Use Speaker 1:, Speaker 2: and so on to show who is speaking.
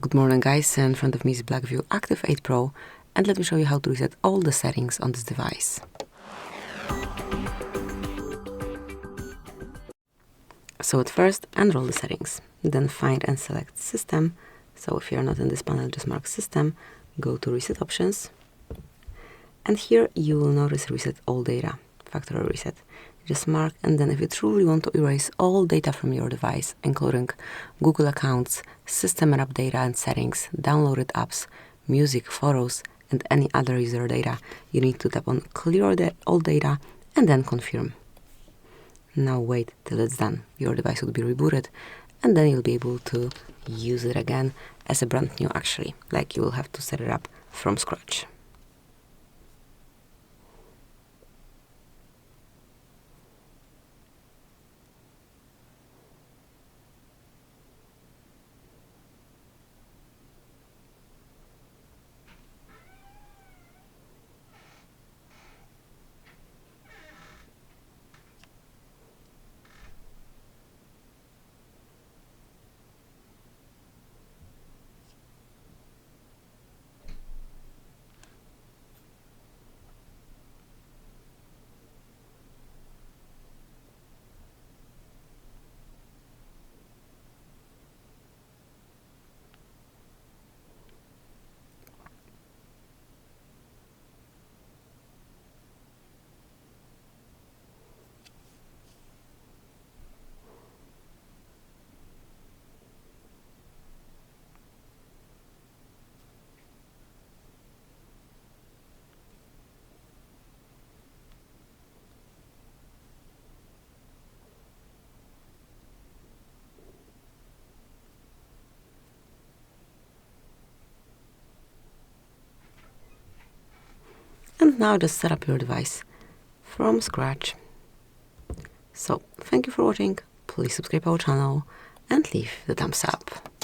Speaker 1: Good morning guys, in front of me is BLACKVIEW Active 8 Pro, and let me show you how to reset all the settings on this device. So at first, enroll the settings, then find and select System. So if you're not in this panel, just mark System, go to Reset Options, and here you will notice Reset All Data, Factory Reset. Just mark, and then if you truly want to erase all data from your device, including Google accounts, system and app data and settings, downloaded apps, music, photos, and any other user data, you need to tap on Clear all data and then Confirm. Now wait till it's done. Your device will be rebooted, and then you'll be able to use it again as a brand new actually, like you will have to set it up from scratch. And now just set up your device from scratch. So thank you for watching, please subscribe our channel and leave the thumbs up.